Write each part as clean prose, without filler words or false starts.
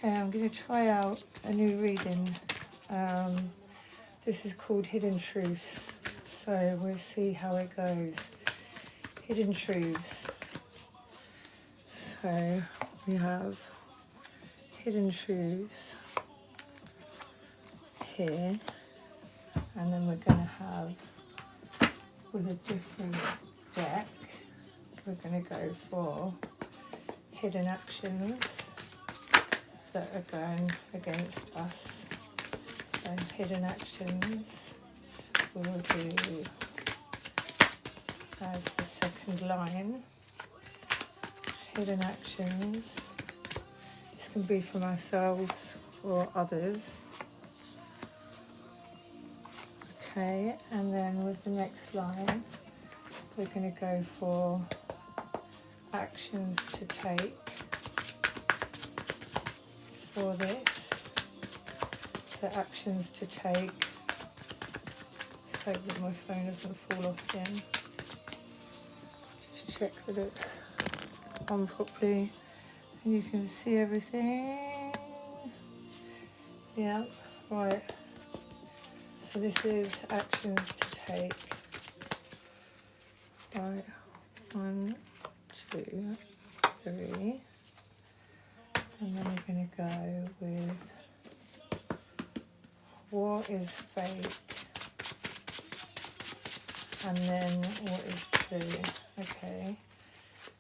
Okay, I'm going to try out a new reading. This is called Hidden Truths, so we'll see how it goes. Hidden Truths. So we have Hidden Truths here, and then we're going to have, with a different deck, we're going to go for hidden actions that are going against us. So hidden actions we'll do as the second line. Hidden actions, this can be from ourselves or others. Okay, and then with the next line we're going to go for actions to take for this. So actions to take. Let's hope that my phone doesn't fall off again. Just check that it's on properly and you can see everything. Yeah, right. So this is actions to take. Right, 1, 2, 3. And then we're going to go with what is fake, and then what is true. Okay,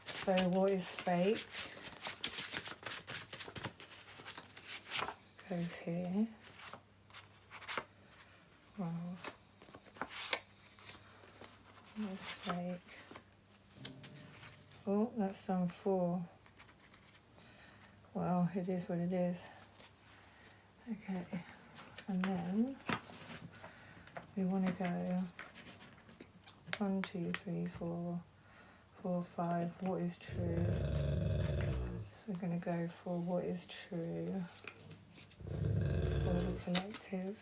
so what is fake goes here. Wow, what's fake? Oh, that's done 4. Well, it is what it is. Okay, and then we want to go 1, 2, 3, 4, 4, 5. What is true? So we're going to go for what is true for the collective.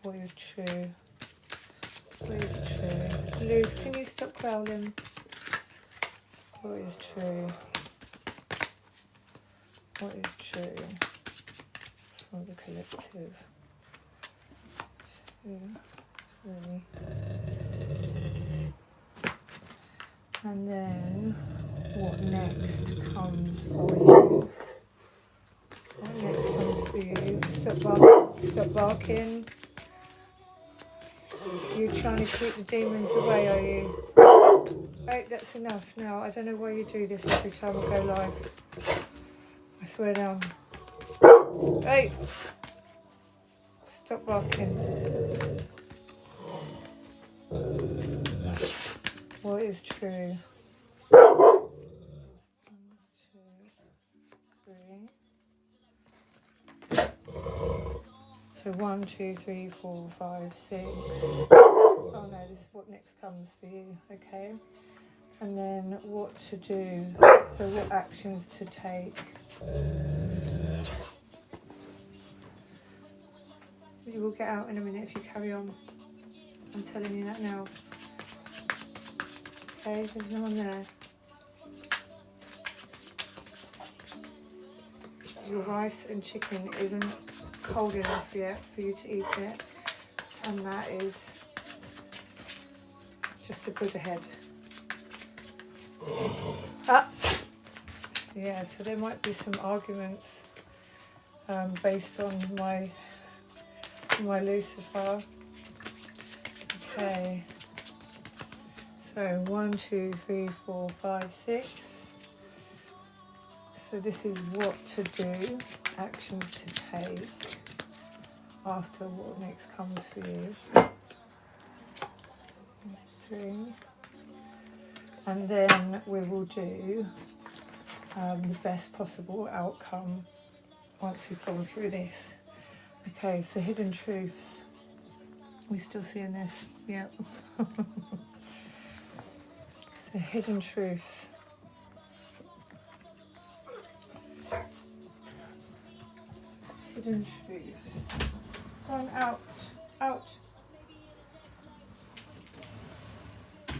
What is true? What is true? Luz, can you stop growling? What is true? What is true for the collective? 2, 3. And then what next comes for you? What next comes for you? Stop barking. You're trying to keep the demons away, are you? Right, that's enough now. I don't know why you do this every time I go live. I swear down. Hey! Stop barking. What is true? 1, 2, 3. So 1, 2, 3, 4, 5, 6. Oh no, this is what next comes for you, okay? And then what to do. So what actions to take. You will get out in a minute if you carry on. I'm telling you that now. Okay, there's no one there. Your rice and chicken isn't cold enough yet for you to eat it, and that is just a good ahead. Yeah, so there might be some arguments based on my Lucifer. Okay, so 1, 2, 3, 4, 5, 6. So this is what to do, actions to take after what next comes for you. 3. And then we will do the best possible outcome once we've gone through this. Okay, so hidden truths. We still seeing this? Yep. So hidden truths. Hidden truths. Go on, out. Out.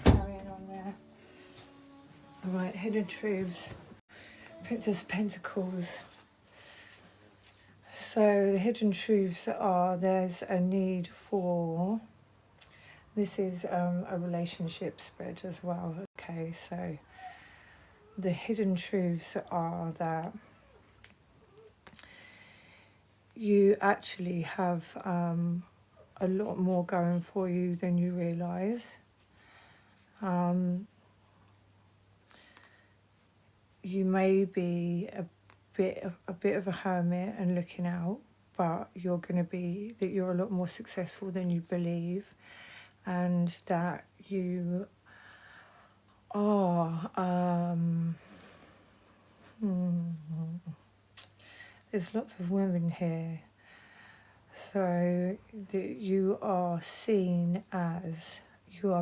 Carrying on there. Alright, hidden truths. Princess of Pentacles. So the hidden truths are there's a need for, this is a relationship spread as well. Okay, so the hidden truths are that you actually have a lot more going for you than you realise. You may be a bit of a hermit and looking out, but you're a lot more successful than you believe, and that you are there's lots of women here, so that you are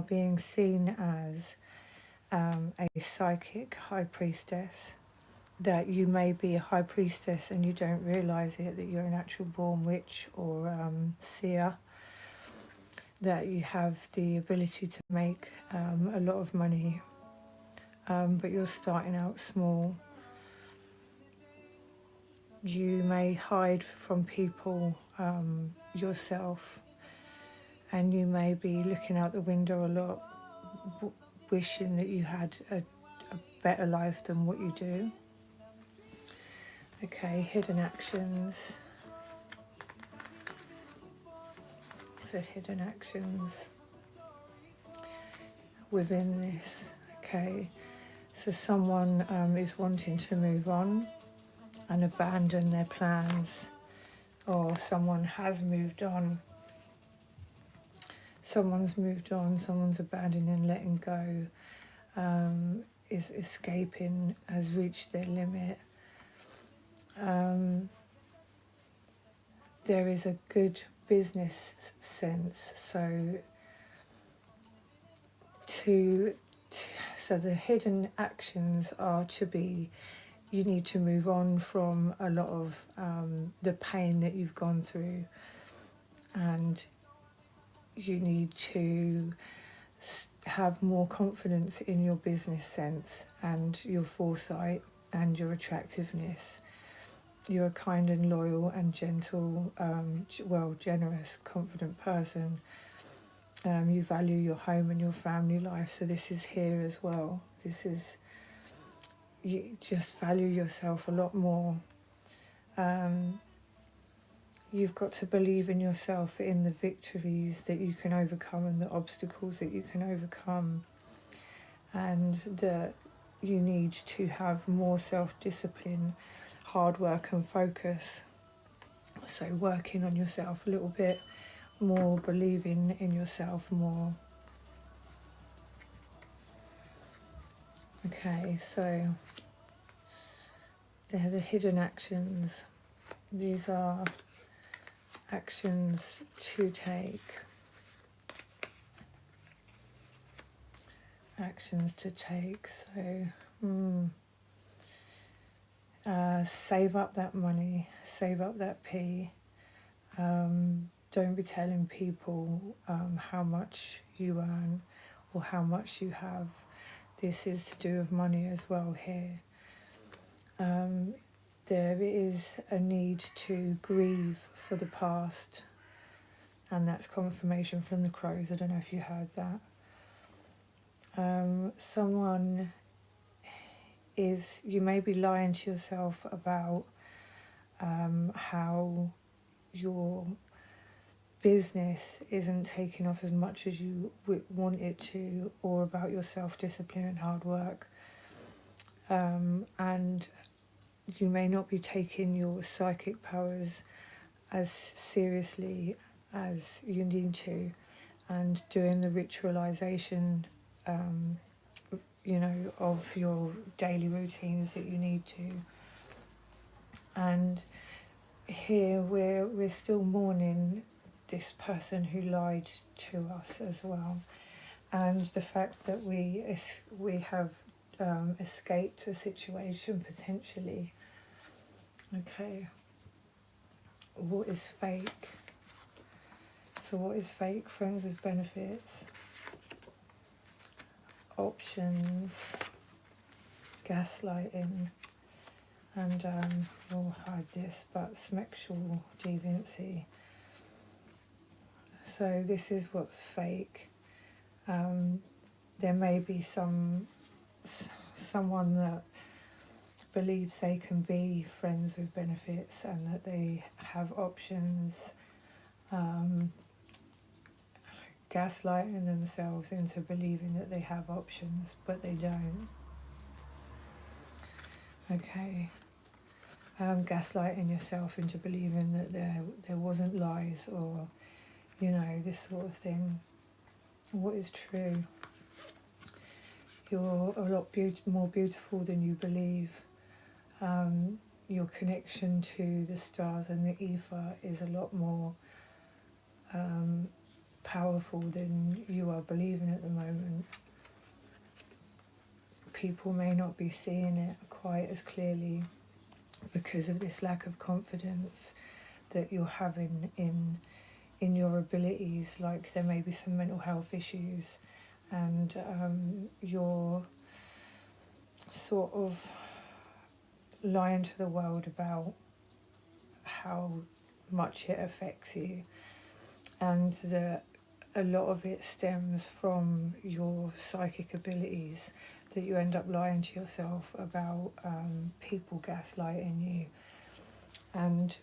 being seen as a psychic high priestess, that you may be a high priestess and you don't realise it, that you're an actual born witch or seer, that you have the ability to make a lot of money, but you're starting out small. You may hide from people yourself, and you may be looking out the window a lot, wishing that you had a better life than what you do. Okay, hidden actions. So hidden actions within this. Okay, so someone is wanting to move on and abandon their plans, or someone has moved on. Someone's moved on, someone's abandoning, letting go, is escaping, has reached their limit. There is a good business sense, so so the hidden actions are you need to move on from a lot of the pain that you've gone through, and you need to have more confidence in your business sense and your foresight and your attractiveness. You're a kind and loyal and gentle, generous, confident person. You value your home and your family life, so this is here as well. You just value yourself a lot more. You've got to believe in yourself, in the victories that you can overcome and the obstacles that you can overcome, and that you need to have more self-discipline, hard work and focus. So working on yourself a little bit more, believing in yourself more. Okay, so they're the hidden actions. These are actions to take. Actions to take. So save up that money, save up that P. Don't be telling people how much you earn or how much you have. This is to do with money as well here. There is a need to grieve for the past, and that's confirmation from the crows. I don't know if you heard that. You may be lying to yourself about how your business isn't taking off as much as you want it to, or about your self-discipline and hard work. And you may not be taking your psychic powers as seriously as you need to, and doing the ritualization, of your daily routines that you need to. And here we're still mourning this person who lied to us as well, and the fact that we have escaped a situation potentially. Okay, what is fake? So what is fake? Friends with benefits, options, gaslighting, and we'll hide this, but sexual deviancy. So this is what's fake. There may be someone that believes they can be friends with benefits and that they have options, gaslighting themselves into believing that they have options, but they don't. Okay. Gaslighting yourself into believing that there wasn't lies, or, you know, this sort of thing. What is true? You're a lot more beautiful than you believe. Your connection to the stars and the ether is a lot more powerful than you are believing at the moment. People may not be seeing it quite as clearly because of this lack of confidence that you're having in your abilities. Like, there may be some mental health issues, and you're sort of lying to the world about how much it affects you, and that a lot of it stems from your psychic abilities, that you end up lying to yourself about people gaslighting you. And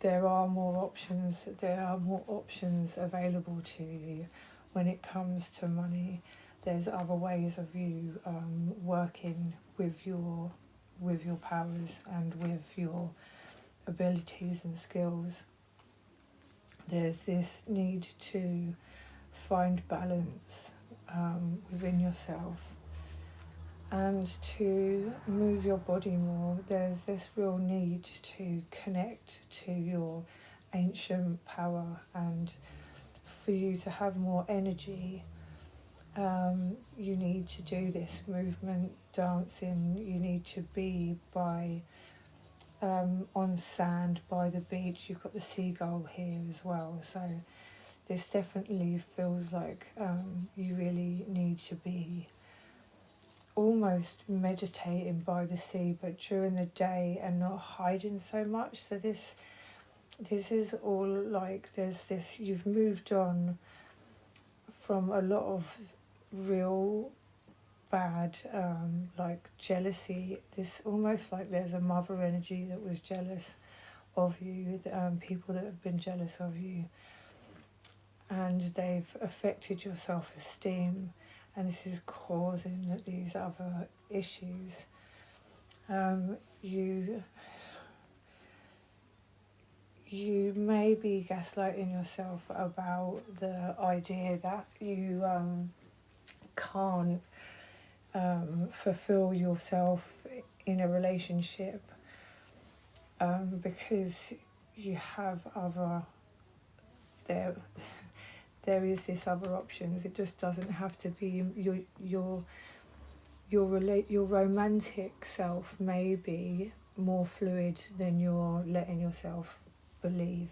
there are more options available to you when it comes to money. There's other ways of you working with your powers and with your abilities and skills. There's this need to find balance within yourself and to move your body more. There's this real need to connect to your ancient power, and for you to have more energy, you need to do this movement, dancing. You need to be on sand by the beach. You've got the seagull here as well, so this definitely feels like you really need to be almost meditating by the sea, but during the day, and not hiding so much. So this is all like, there's this, you've moved on from a lot of real bad like jealousy. This almost like there's a mother energy that was jealous of you, people that have been jealous of you, and they've affected your self-esteem, and this is causing these other issues. You may be gaslighting yourself about the idea that you can't fulfill yourself in a relationship because you have other, there is this other options. It just doesn't have to be your romantic self may be more fluid than you're letting yourself believe,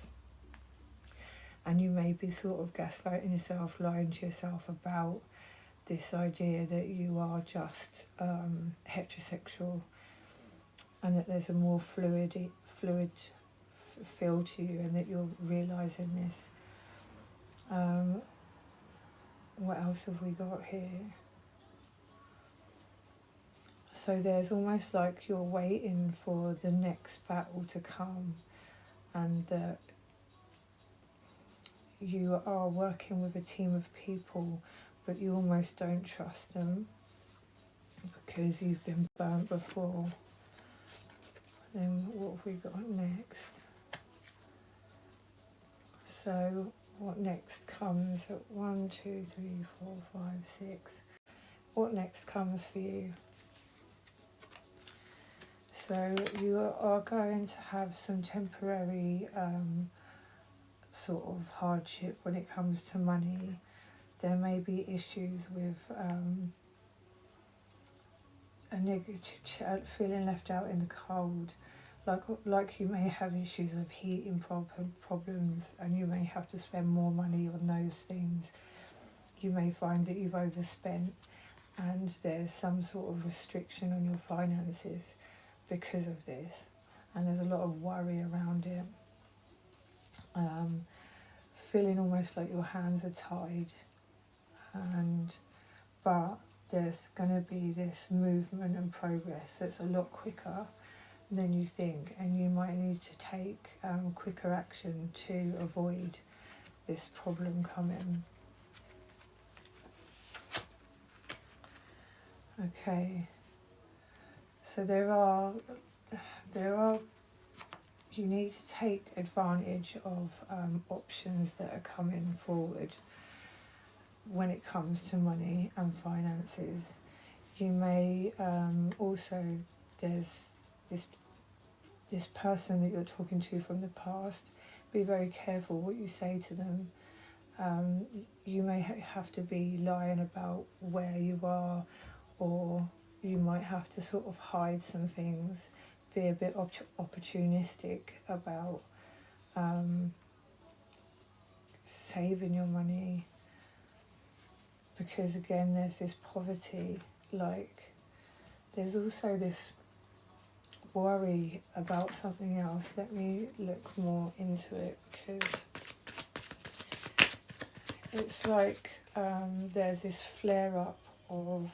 and you may be sort of gaslighting yourself, lying to yourself about this idea that you are just heterosexual, and that there's a more fluid feel to you, and that you're realising this. What else have we got here? So there's almost like you're waiting for the next battle to come, and that you are working with a team of people, but you almost don't trust them because you've been burnt before. Then what have we got next? So what next comes at 1, 2, 3, 4, 5, 6. What next comes for you? So you are going to have some temporary sort of hardship when it comes to money. There may be issues with a negative, feeling left out in the cold. Like you may have issues with heating problems, and you may have to spend more money on those things. You may find that you've overspent, and there's some sort of restriction on your finances. because of this, and there's a lot of worry around it. Feeling almost like your hands are tied, but there's going to be this movement and progress that's a lot quicker than you think, and you might need to take quicker action to avoid this problem coming. Okay, so there are you need to take advantage of options that are coming forward when it comes to money and finances. You may also, there's this person that you're talking to from the past. Be very careful what you say to them. You may have to be lying about where you are, or you might have to sort of hide some things, be a bit opportunistic about saving your money, because again there's this poverty, like there's also this worry about something else. Let me look more into it, because it's like there's this flare up of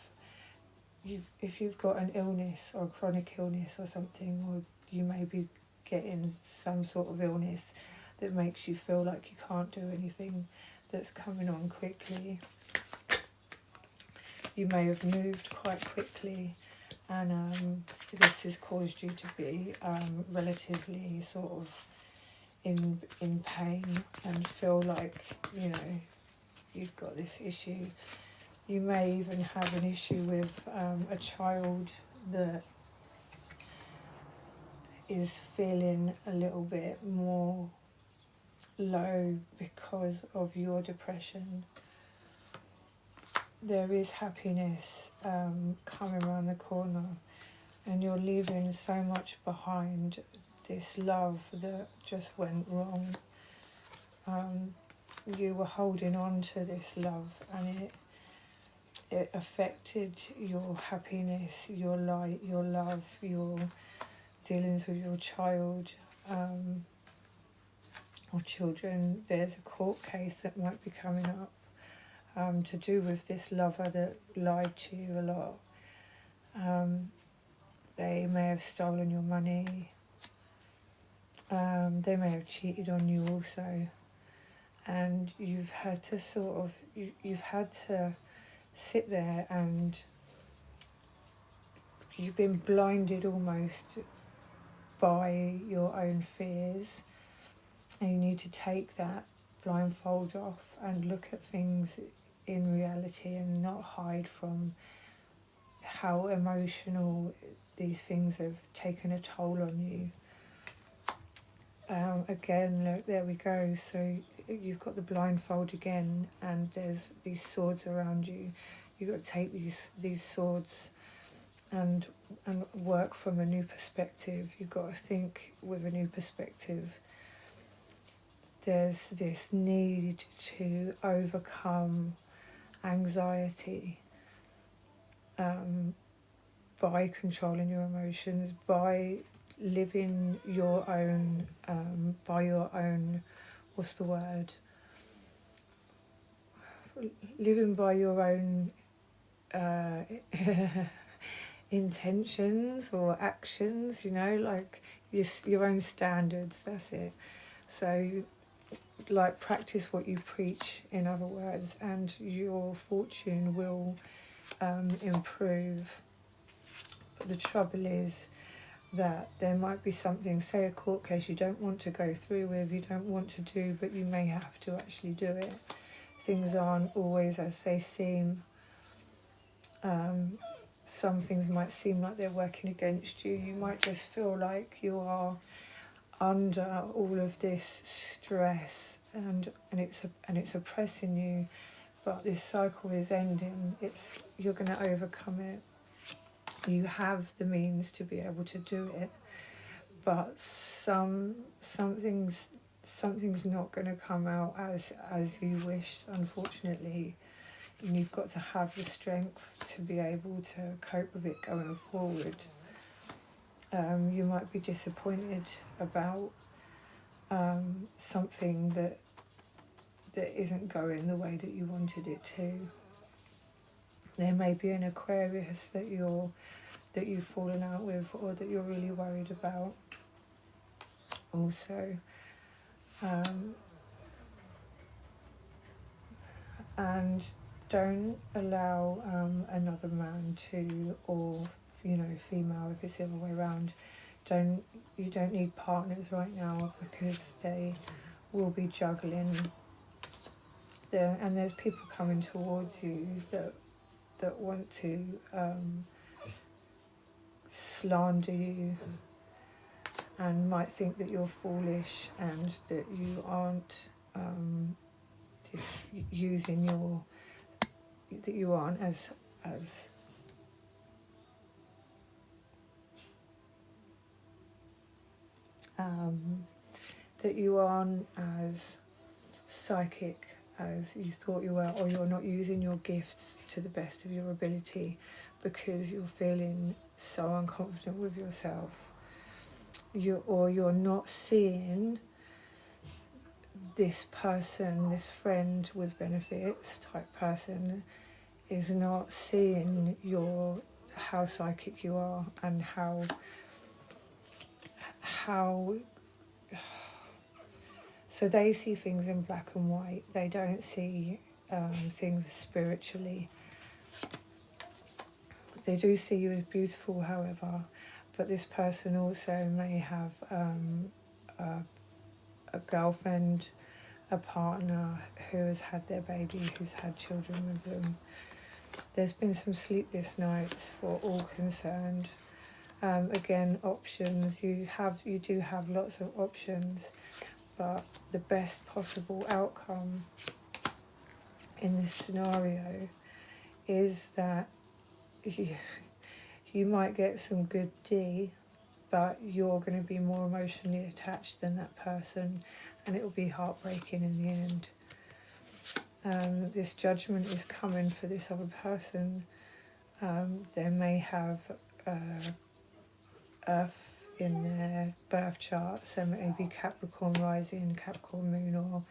if you've got an illness or a chronic illness or something, or you may be getting some sort of illness that makes you feel like you can't do anything, that's coming on quickly. You may have moved quite quickly, and this has caused you to be relatively sort of in pain and feel like, you know, you've got this issue. You may even have an issue with a child that is feeling a little bit more low because of your depression. There is happiness coming around the corner, and you're leaving so much behind, this love that just went wrong. You were holding on to this love, and it affected your happiness, your light, your love, your dealings with your child or children. There's a court case that might be coming up to do with this lover that lied to you a lot. They may have stolen your money. They may have cheated on you also. And you've had to sort of, you've had to sit there, and you've been blinded almost by your own fears, and you need to take that blindfold off and look at things in reality and not hide from how emotional these things have taken a toll on you. Again, look, there we go. So you've got the blindfold again, and there's these swords around you. You've got to take these swords and work from a new perspective. You've got to think with a new perspective. There's this need to overcome anxiety by controlling your emotions, by living your own, by your own, what's the word? Living by your own intentions or actions, you know, like your own standards, that's it. So, like, practice what you preach, in other words, and your fortune will improve. But the trouble is that there might be something, say a court case you don't want to go through with, you don't want to do, but you may have to actually do it. Things aren't always as they seem. Some things might seem like they're working against you. You might just feel like you are under all of this stress, and it's oppressing you, but this cycle is ending. You're going to overcome it. You have the means to be able to do it, but something's not going to come out as you wished, unfortunately. And you've got to have the strength to be able to cope with it going forward. You might be disappointed about something that isn't going the way that you wanted it to. There may be an Aquarius that you've fallen out with, or that you're really worried about. Also, and don't allow another man to, or female if it's the other way around. You don't need partners right now, because they will be juggling there, and there's people coming towards you that want to slander you and might think that you're foolish and that you aren't using that you aren't as that you aren't as psychic as you thought you were, or you're not using your gifts to the best of your ability because you're feeling so unconfident with yourself. You're not seeing this person, this friend with benefits type person, is not seeing how psychic you are and how so they see things in black and white. They don't see things spiritually. They do see you as beautiful, however, but this person also may have a girlfriend, a partner who has had their baby, who's had children with them. There's been some sleepless nights for all concerned. Again, options. You do have lots of options, but the best possible outcome in this scenario is that you might get some good D, but you're going to be more emotionally attached than that person, and it will be heartbreaking in the end. This judgment is coming for this other person. They may have Earth in their birth chart, so maybe Capricorn rising, Capricorn moon, or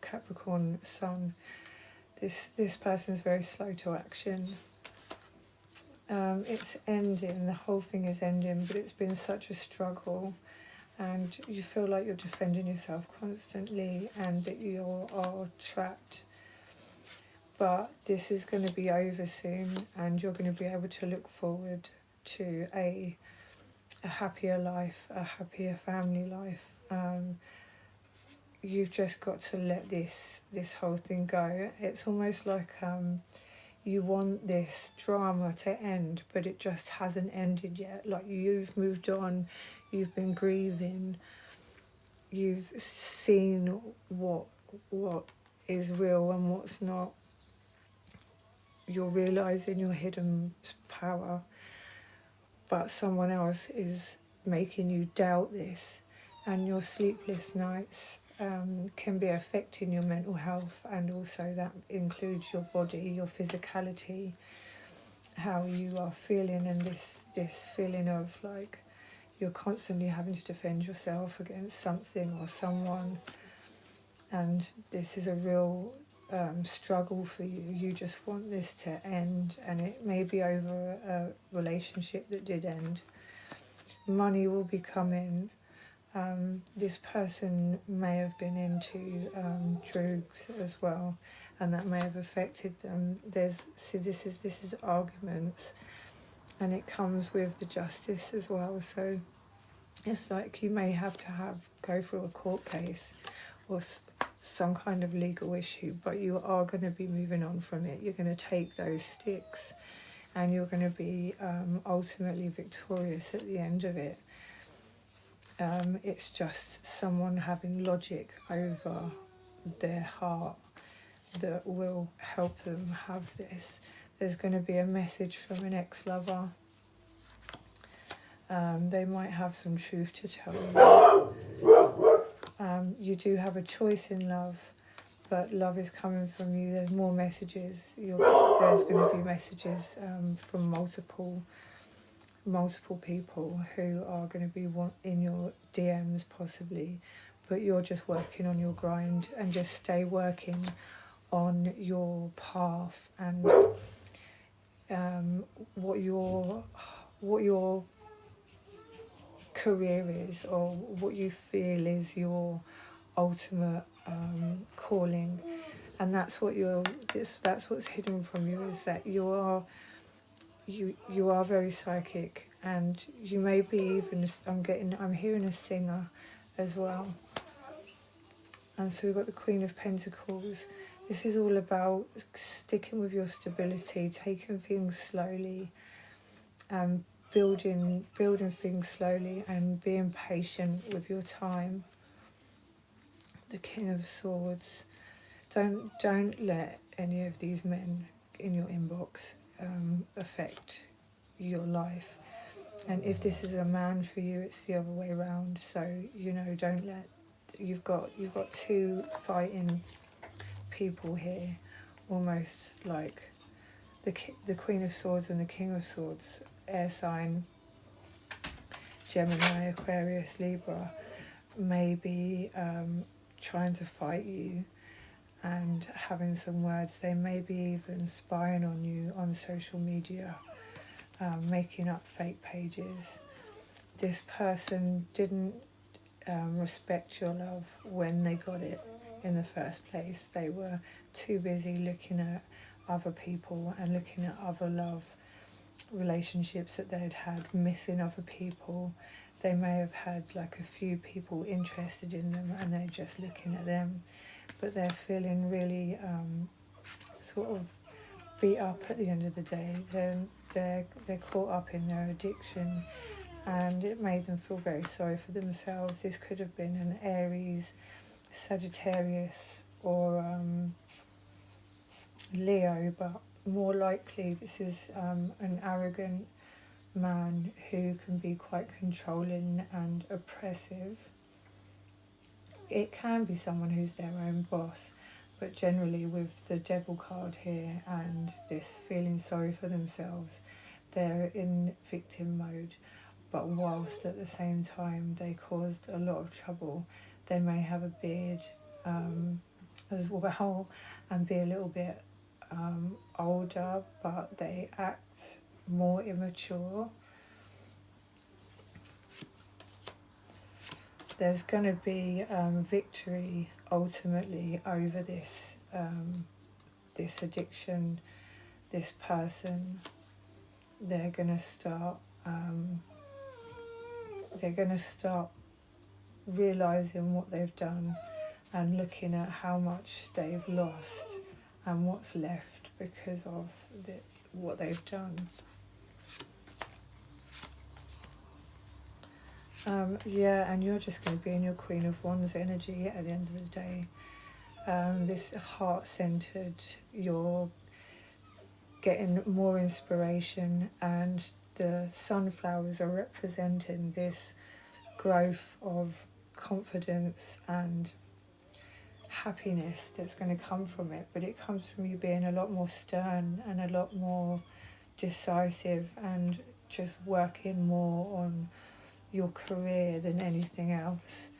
Capricorn sun. This person's very slow to action. It's ending, the whole thing is ending, but it's been such a struggle, and you feel like you're defending yourself constantly and that you are trapped. But this is going to be over soon, and you're going to be able to look forward to a happier life, a happier family life. You've just got to let this whole thing go. It's almost like you want this drama to end, but it just hasn't ended yet. Like, you've moved on, you've been grieving, you've seen what is real and what's not. You're realising your hidden power, but someone else is making you doubt this, and your sleepless nights can be affecting your mental health, and also that includes your body, your physicality, how you are feeling, and this feeling of like you're constantly having to defend yourself against something or someone, and this is a real struggle for you. You just want this to end, and it may be over a relationship that did end. Money will be coming. This person may have been into drugs as well, and that may have affected them. This is arguments, and it comes with the justice as well. So it's like you may have to go through a court case or some kind of legal issue, but you are going to be moving on from it. You're going to take those sticks, and you're going to be ultimately victorious at the end of it. It's just someone having logic over their heart that will help them have this. There's going to be a message from an ex-lover. They might have some truth to tell you. You do have a choice in love, but love is coming from you. There's more messages. There's going to be messages from multiple people who are going to be in your DMs possibly, but you're just working on your grind, and just stay working on your path and what your career is, or what you feel is your ultimate calling. And that's what that's what's hidden from you, is that you are very psychic, and you may be even, I'm hearing a singer as well. And so we've got the Queen of Pentacles. This is all about sticking with your stability, taking things slowly, and building things slowly, and being patient with your time. The King of Swords. Don't let any of these men in your inbox affect your life. And if this is a man for you, it's the other way around. So, you know, don't let, you've got two fighting people here, almost like the Queen of Swords and the King of Swords, air sign, Gemini, Aquarius, Libra, may be trying to fight you and having some words. They may be even spying on you on social media, making up fake pages. This person didn't respect your love when they got it in the first place. They were too busy looking at other people and looking at other love relationships that they'd had, missing other people. They may have had like a few people interested in them, and they're just looking at them, but they're feeling really sort of beat up at the end of the day. They're caught up in their addiction, and it made them feel very sorry for themselves. This could have been an Aries, Sagittarius, or Leo, but more likely this is an arrogant man who can be quite controlling and oppressive. It can be someone who's their own boss, but generally with the Devil card here and this feeling sorry for themselves, they're in victim mode. But whilst at the same time they caused a lot of trouble, they may have a beard as well, and be a little bit older, but they act more immature. There's going to be victory ultimately over this this addiction, this person. They're going to start realizing what they've done, and looking at how much they've lost and what's left because of what they've done. Yeah, and you're just going to be in your Queen of Wands energy at the end of the day. This heart-centered, you're getting more inspiration, and the sunflowers are representing this growth of confidence and happiness that's going to come from it. But it comes from you being a lot more stern and a lot more decisive, and just working more on your career than anything else.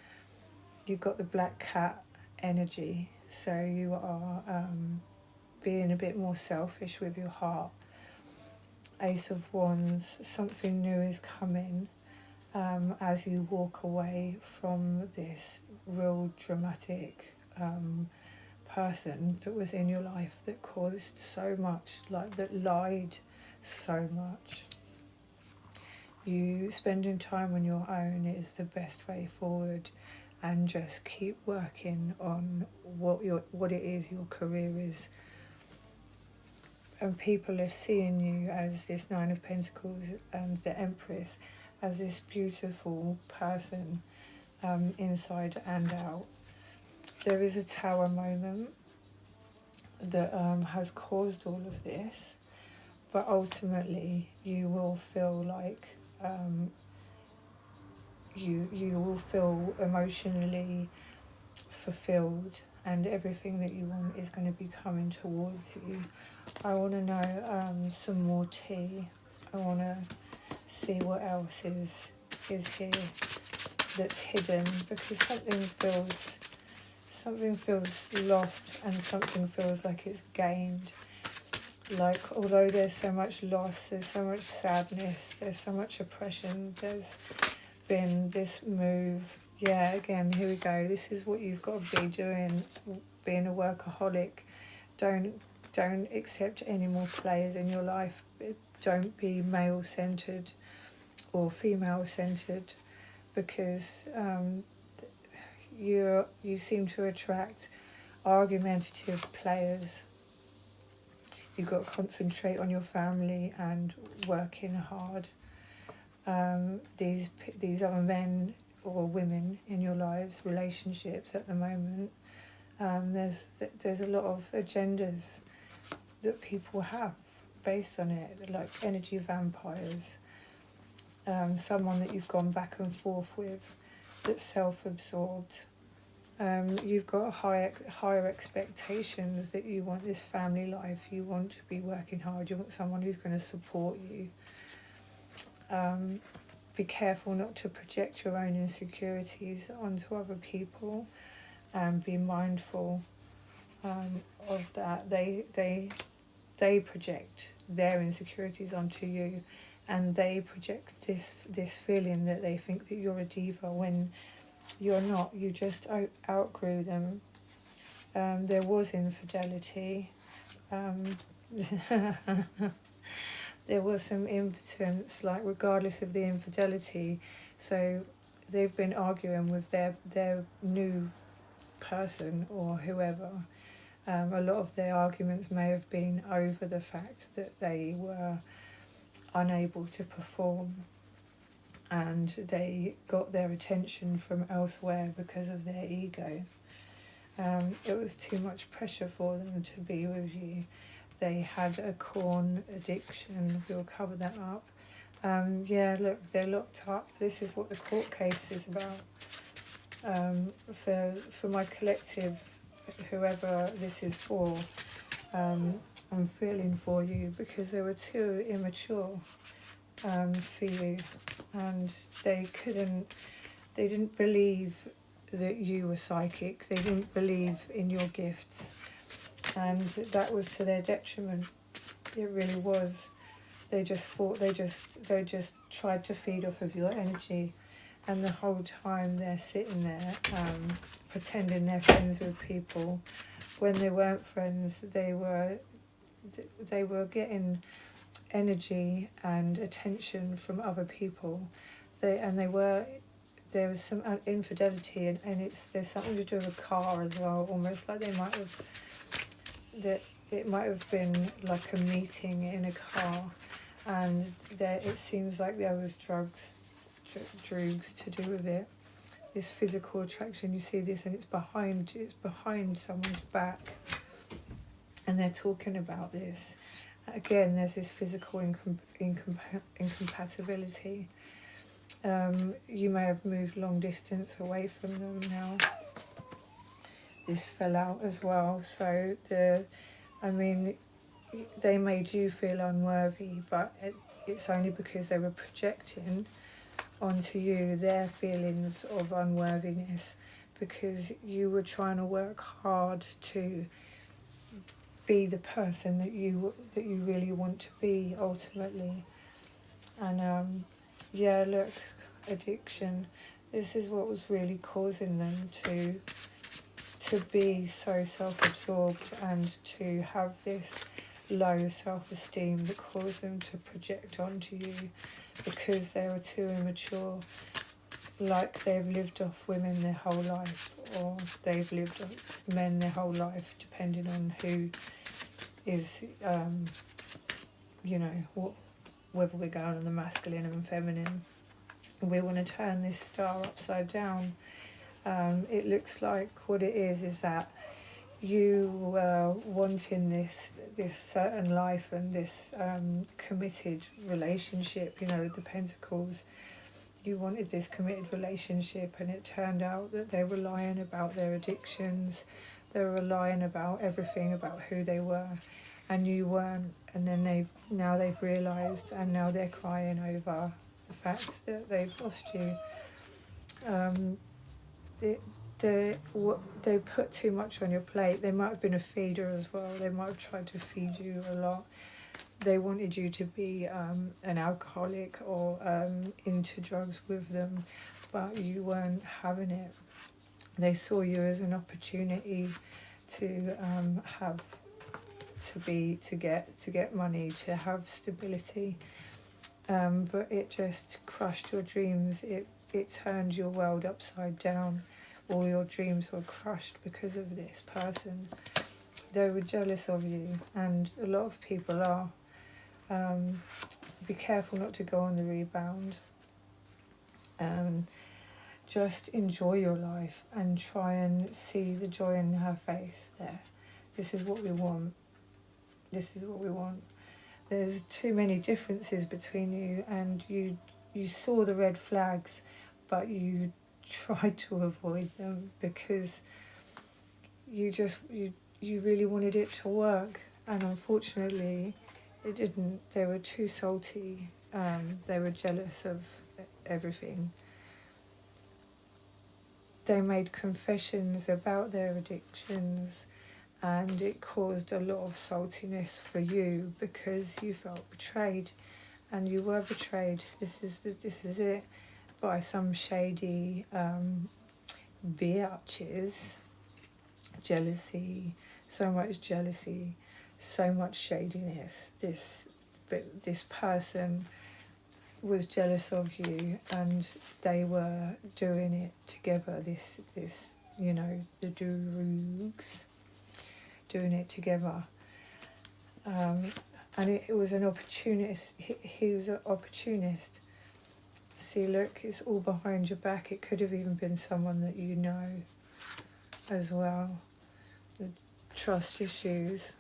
You've got the Black Cat energy, so you are being a bit more selfish with your heart. Ace of Wands, something new is coming as you walk away from this real dramatic person that was in your life, that caused so much, like that lied so much. You spending time on your own is the best way forward, and just keep working on what it is your career is. And people are seeing you as this Nine of Pentacles and the Empress, as this beautiful person inside and out. There is a Tower moment that has caused all of this, but ultimately you will feel like you will feel emotionally fulfilled, and everything that you want is going to be coming towards you. I want to know some more tea. I want to see what else is here that's hidden, because something feels lost and something feels like it's gained. Like, although there's so much loss, there's so much sadness, there's so much oppression, there's been this move. Yeah, again, here we go. This is what you've got to be doing, being a workaholic. Don't accept any more players in your life. Don't be male-centered or female-centered, because you seem to attract argumentative players. You've got to concentrate on your family and working hard. These other men or women in your lives, relationships at the moment, there's a lot of agendas that people have based on it, like energy vampires. Someone that you've gone back and forth with, that's self-absorbed. You've got higher expectations that you want this family life, you want to be working hard, you want someone who's going to support you. Be careful not to project your own insecurities onto other people, and be mindful of that. They project their insecurities onto you, and they project this feeling that they think that you're a diva when you're not. You just outgrew them. There was infidelity. There was some impotence, like, regardless of the infidelity. So they've been arguing with their new person or whoever. A lot of their arguments may have been over the fact that they were unable to perform, and they got their attention from elsewhere because of their ego. It was too much pressure for them to be with you. They had a corn addiction. We'll cover that up. Yeah, look, they're locked up. This is what the court case is about. For my collective, whoever this is for, I'm feeling for you, because they were too immature for you, and they didn't believe that you were psychic. They didn't believe in your gifts, and that was to their detriment. It really was. They just tried to feed off of your energy, and the whole time they're sitting there pretending they're friends with people. When they weren't friends, they were getting energy and attention from other people. There was some infidelity, and there's something to do with a car as well, almost like it might have been like a meeting in a car, and it seems like there was drugs to do with it. This physical attraction, you see this, and it's behind someone's back, and they're talking about this. Again, there's this physical incompatibility. You may have moved long distance away from them now. This fell out as well. So they made you feel unworthy, but it's only because they were projecting onto you their feelings of unworthiness, because you were trying to work hard to be the person that you really want to be ultimately. And yeah, look, addiction, this is what was really causing them to be so self-absorbed and to have this low self-esteem that caused them to project onto you, because they were too immature. Like, they've lived off women their whole life, or they've lived off men their whole life, depending on who is, whether we're going on the masculine and feminine. We want to turn this star upside down. It looks like what it is that you were wanting this certain life and this committed relationship, the Pentacles. You wanted this committed relationship, and it turned out that they were lying about their addictions. They were lying about everything about who they were, and you weren't. And then they've realised, and now they're crying over the fact that they've lost you. They put too much on your plate. They might have been a feeder as well. They might have tried to feed you a lot. They wanted you to be an alcoholic or into drugs with them, but you weren't having it. They saw you as an opportunity to get money, to have stability, but it just crushed your dreams. It turned your world upside down. All your dreams were crushed because of this person. They were jealous of you, and a lot of people are. Be careful not to go on the rebound. Just enjoy your life and try and see the joy in her face there. This is what we want. This is what we want. There's too many differences between you, and you saw the red flags, but you tried to avoid them because you really wanted it to work, and unfortunately it didn't. They were too salty. They were jealous of everything. They made confessions about their addictions, and it caused a lot of saltiness for you because you felt betrayed, and you were betrayed. This is it, by some shady bitches. Jealousy, so much jealousy, so much shadiness. This person was jealous of you, and they were doing it together. This the drugs, doing it together. And it was an opportunist. He was an opportunist. See, look, it's all behind your back. It could have even been someone that you know as well. The trust issues.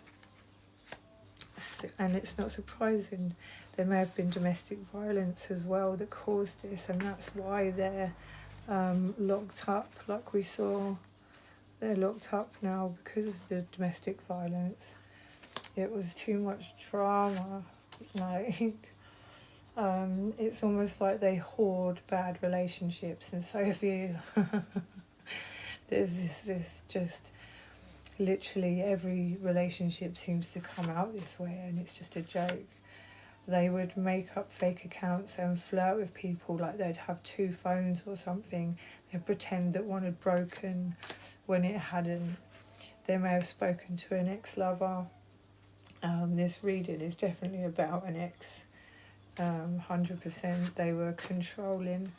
And it's not surprising. There may have been domestic violence as well that caused this, and that's why they're locked up, like we saw. They're locked up now because of the domestic violence. It was too much drama. Like, it's almost like they hoard bad relationships, and so have you. There's this just literally every relationship seems to come out this way, and it's just a joke. They would make up fake accounts and flirt with people like they'd have two phones or something. They'd pretend that one had broken when it hadn't. They may have spoken to an ex-lover. This reading is definitely about an ex. 100%. They were controlling.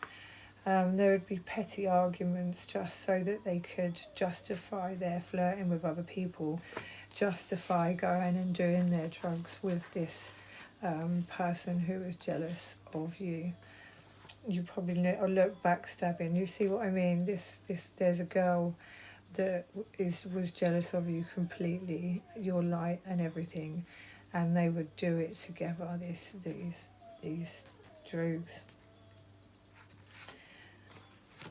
There would be petty arguments just so that they could justify their flirting with other people, justify going and doing their drugs with this person who was jealous of you. You probably look backstabbing. You see what I mean? There's a girl that was jealous of you completely, your light and everything, and they would do it together. These drugs.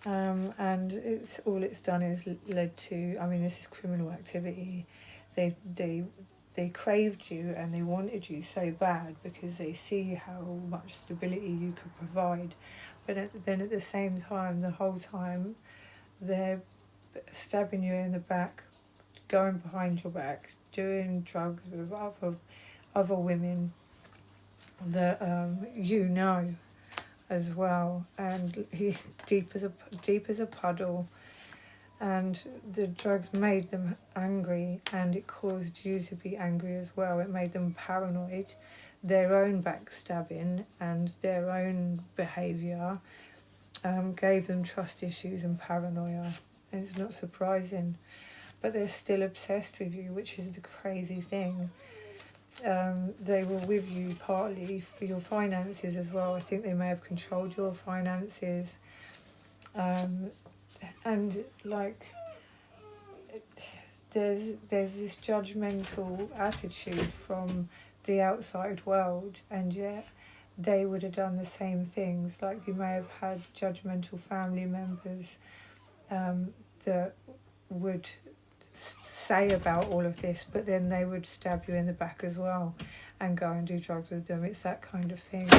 And it's done is led to. I mean, this is criminal activity. They craved you and they wanted you so bad because they see how much stability you could provide, but then at the same time, the whole time, they're stabbing you in the back, going behind your back, doing drugs with other women that as well, and he's deep as a puddle, and the drugs made them angry, and it caused you to be angry as well. It made them paranoid. Their own backstabbing and their own behaviour gave them trust issues and paranoia. And it's not surprising, but they're still obsessed with you, which is the crazy thing. They were with you partly for your finances as well. I think they may have controlled your finances, and like there's this judgmental attitude from the outside world, and yet they would have done the same things. Like, you may have had judgmental family members that would say about all of this, but then they would stab you in the back as well and go and do drugs with them. It's that kind of thing.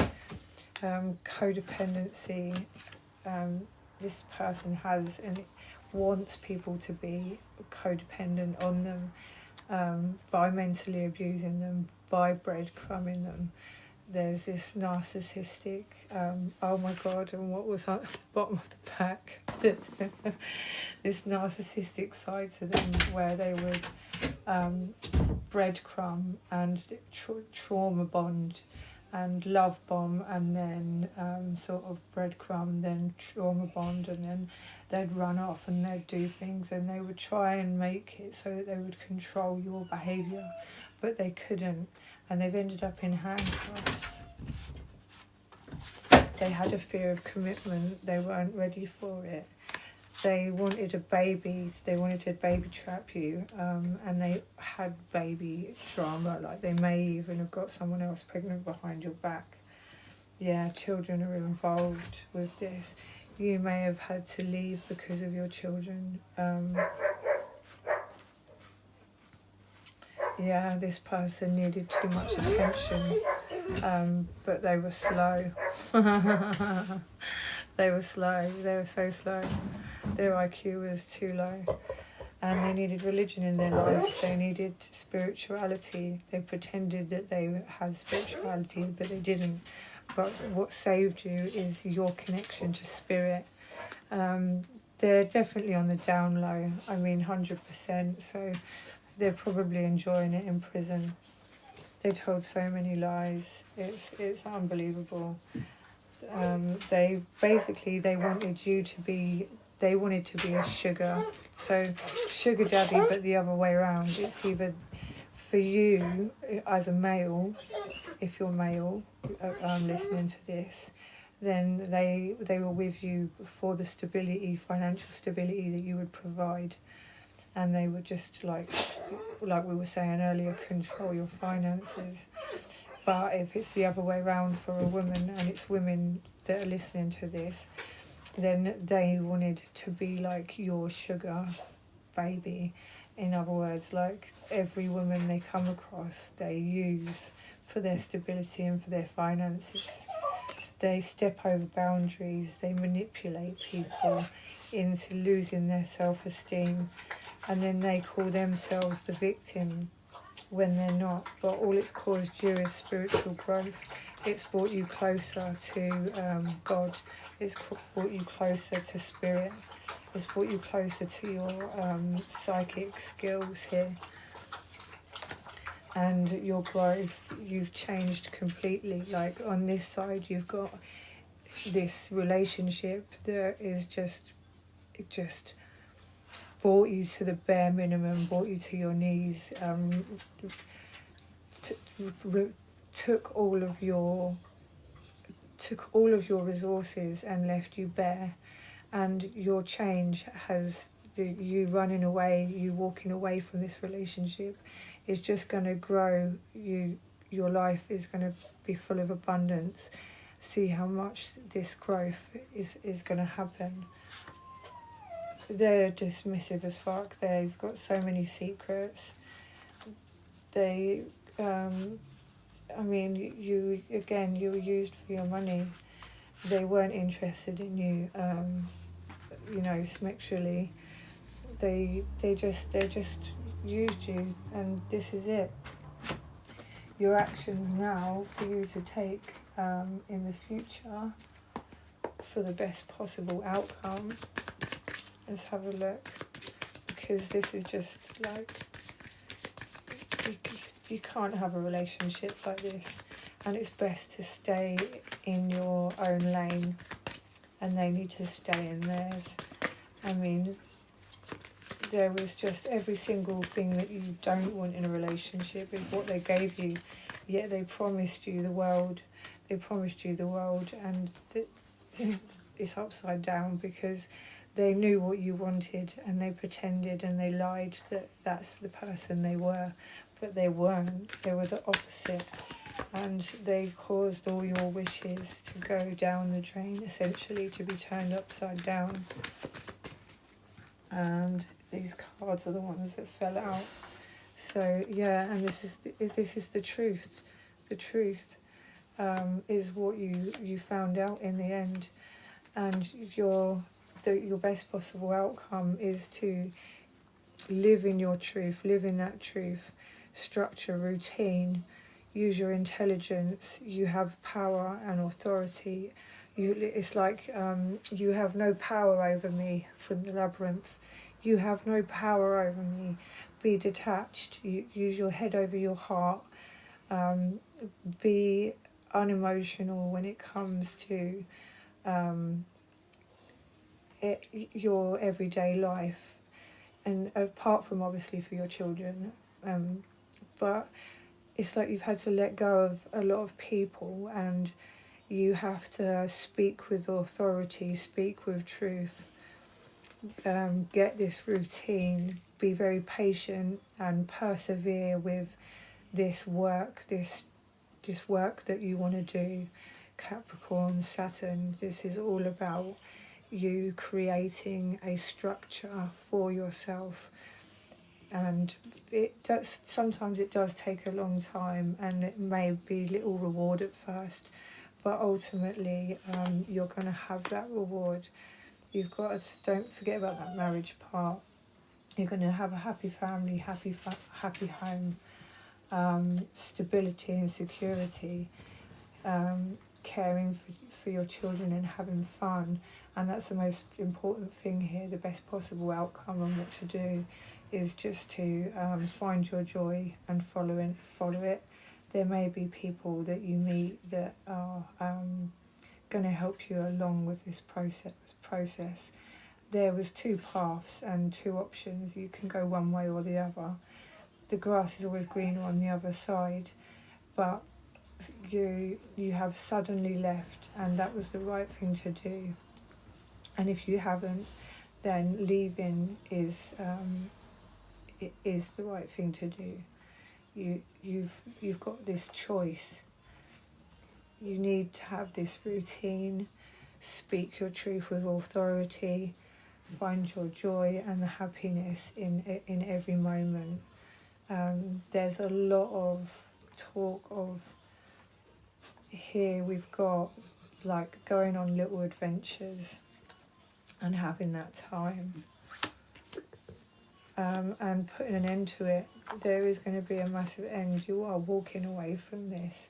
Codependency, this person has and wants people to be codependent on them, by mentally abusing them, by breadcrumbing them. There's this narcissistic, oh my god, and what was at the bottom of the pack? This narcissistic side to them where they would breadcrumb and trauma bond and love bomb, and then sort of breadcrumb, then trauma bond, and then they'd run off and they'd do things, and they would try and make it so that they would control your behaviour, but they couldn't, and they've ended up in handcuffs. They had a fear of commitment, they weren't ready for it. They wanted a baby, they wanted to baby trap you, and they had baby drama, like they may even have got someone else pregnant behind your back. Yeah, children are involved with this. You may have had to leave because of your children. Yeah, this person needed too much attention, but they were slow. They were slow, they were so slow. Their IQ was too low, and they needed religion in their life. They needed spirituality. They pretended that they had spirituality, but they didn't. But what saved you is your connection to spirit. They're definitely on the down low, I mean 100%, so they're probably enjoying it in prison. They told so many lies, it's unbelievable. They wanted you to be, they wanted to be a sugar, so sugar daddy, but the other way around. It's either for you as a male, if you're male, listening to this, then they were with you for the stability, financial stability that you would provide, and they would just like we were saying earlier, control your finances. But if it's the other way around for a woman, and it's women that are listening to this, then they wanted to be like your sugar baby. In other words, like every woman they come across, they use for their stability and for their finances. They step over boundaries, they manipulate people into losing their self-esteem, and then they call themselves the victim when they're not. But all it's caused you is spiritual growth. It's brought you closer to God. It's brought you closer to spirit. It's brought you closer to your psychic skills here. And your growth, you've changed completely. Like on this side, you've got this relationship that is just brought you to the bare minimum, brought you to your knees, took all of your resources and left you bare. And your change has you running away, you walking away from this relationship is just going to grow. Your life is going to be full of abundance. See how much this growth is going to happen. They're dismissive as fuck. They've got so many secrets. They, I mean, you were used for your money. They weren't interested in you, sexually. They just used you, and this is it. Your actions now for you to take in the future for the best possible outcome. Let's have a look, because this is just like you can't have a relationship like this, and it's best to stay in your own lane, and they need to stay in theirs. I mean, there was just every single thing that you don't want in a relationship is what they gave you, yet they promised you the world. They promised you the world, and it's upside down because they knew what you wanted, and they pretended and they lied that that's the person they were, but they weren't. They were the opposite, and they caused all your wishes to go down the drain, essentially to be turned upside down. And these cards are the ones that fell out. So yeah, and this is the truth. The truth is what you found out in the end, and your best possible outcome is to live in your truth, live in that truth, structure, routine, use your intelligence. You have power and authority. It's like you have no power over me from the labyrinth. You have no power over me. Be detached. Use your head over your heart. Be unemotional when it comes to your everyday life, and apart from obviously for your children, but it's like you've had to let go of a lot of people, and you have to speak with authority, speak with truth, get this routine, be very patient and persevere with this work, this work that you want to do. Capricorn, Saturn, this is all about you creating a structure for yourself, and sometimes it does take a long time, and it may be little reward at first, but ultimately you're going to have that reward. You've got to, don't forget about that marriage part. You're going to have a happy family, happy home, stability and security, caring for your children and having fun. And that's the most important thing here. The best possible outcome and what to do is just to find your joy and follow it. There may be people that you meet that are going to help you along with this process. There was two paths and two options. You can go one way or the other. The grass is always greener on the other side, but you have suddenly left, and that was the right thing to do. And if you haven't, then leaving is the right thing to do. You've got this choice. You need to have this routine, speak your truth with authority, find your joy and the happiness in every moment. There's a lot of talk of here we've got like going on little adventures and having that time, and putting an end to it. There is going to be a massive end. You are walking away from this.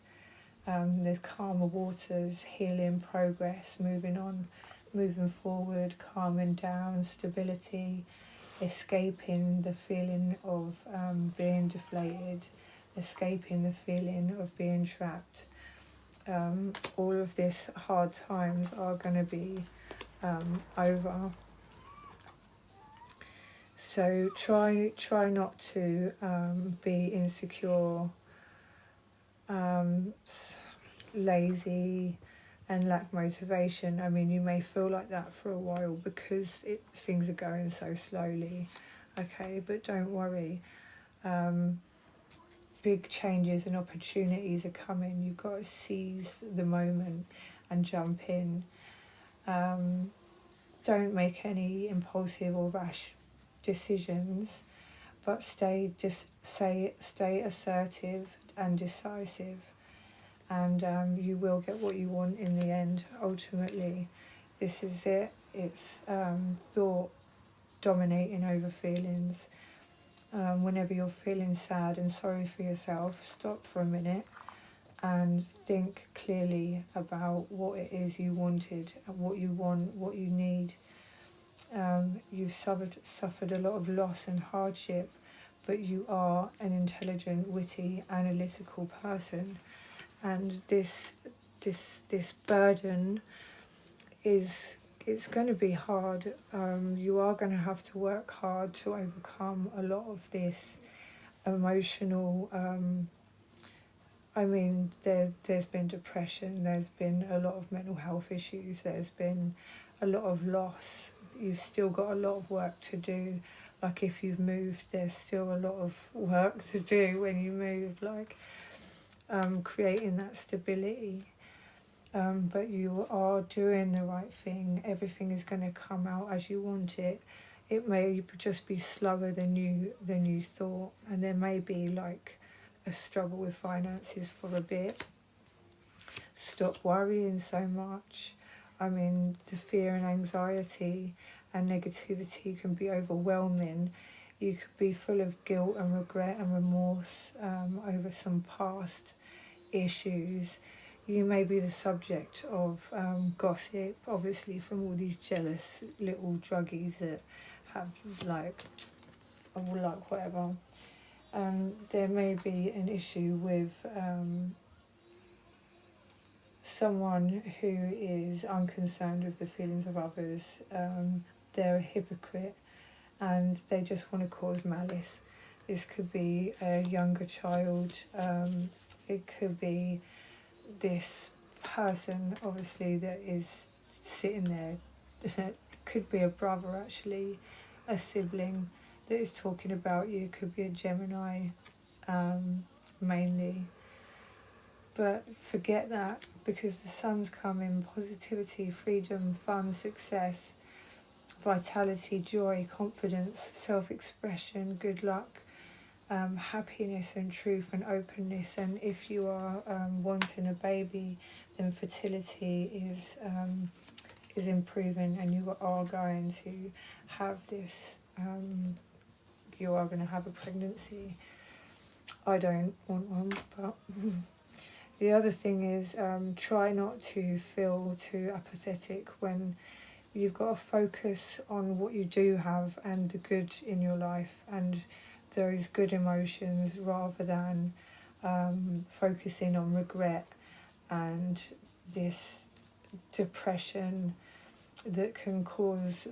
There's calmer waters, healing, progress, moving on, moving forward, calming down, stability, escaping the feeling of being deflated, escaping the feeling of being trapped. All of this hard times are going to be over. So try not to be insecure, lazy and lack motivation. I mean, you may feel like that for a while because things are going so slowly, okay, but don't worry. Big changes and opportunities are coming. You've got to seize the moment and jump in. Don't make any impulsive or rash decisions, but stay assertive and decisive, and you will get what you want in the end. Ultimately, this is it. It's thought dominating over feelings. Whenever you're feeling sad and sorry for yourself, stop for a minute and think clearly about what it is you wanted, what you want, what you need. You've suffered a lot of loss and hardship, but you are an intelligent, witty, analytical person, and this burden it's going to be hard. You are going to have to work hard to overcome a lot of this emotional. I mean, there's been depression. There's been a lot of mental health issues. There's been a lot of loss. You've still got a lot of work to do. Like if you've moved, there's still a lot of work to do when you move. Like creating that stability. But you are doing the right thing. Everything is going to come out as you want it. it may just be slower than you thought, and there may be like a struggle with finances for a bit. Stop worrying so much. I mean, the fear and anxiety and negativity can be overwhelming. You could be full of guilt and regret and remorse over some past issues. You may be the subject of gossip, obviously, from all these jealous little druggies that have like whatever. There may be an issue with someone who is unconcerned with the feelings of others. They're a hypocrite and they just want to cause malice. This could be a younger child. It could be this person, obviously, that is sitting there. It could be a brother, actually, a sibling that is talking about you. It could be a Gemini, mainly. But forget that, because the sun's coming. Positivity, freedom, fun, success, vitality, joy, confidence, self-expression, good luck, happiness and truth and openness. And if you are wanting a baby, then fertility is improving, and you are going to have this, you are going to have a pregnancy. I don't want one, but the other thing is, try not to feel too apathetic when you've got to focus on what you do have and the good in your life and those good emotions, rather than focusing on regret and this depression that can cause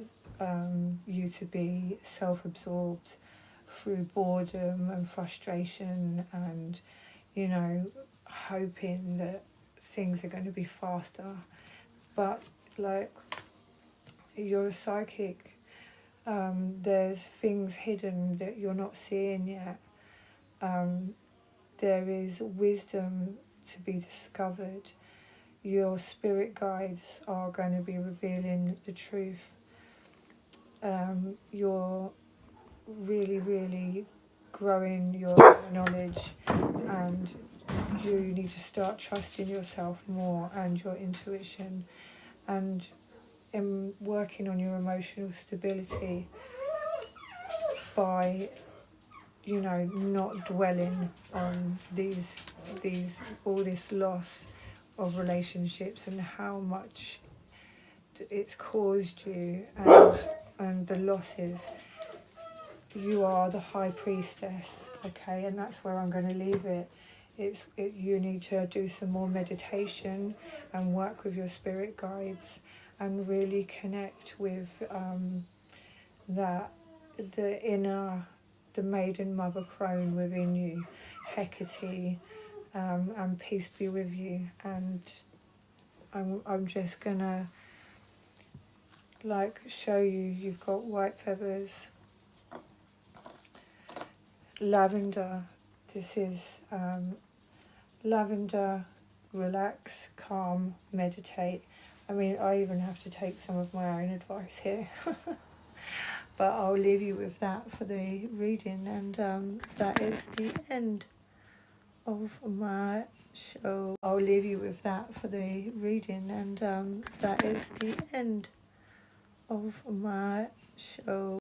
you to be self-absorbed through boredom and frustration and, you know, hoping that things are going to be faster. But like, you're a psychic. There's things hidden that you're not seeing yet. There is wisdom to be discovered. Your spirit guides are going to be revealing the truth. You're really, really growing your knowledge, and you need to start trusting yourself more and your intuition, and in working on your emotional stability by, you know, not dwelling on all this loss of relationships and how much it's caused you, and the losses. You are the high priestess, okay, and that's where I'm going to leave it. You need to do some more meditation and work with your spirit guides and really connect with the maiden mother crone within you, Hecate, and peace be with you. And I'm just gonna like show you. You've got white feathers, lavender. This is lavender. Relax, calm, meditate. I mean, I even have to take some of my own advice here. But I'll leave you with that for the reading, and that is the end of my show. I'll leave you with that for the reading, and that is the end of my show.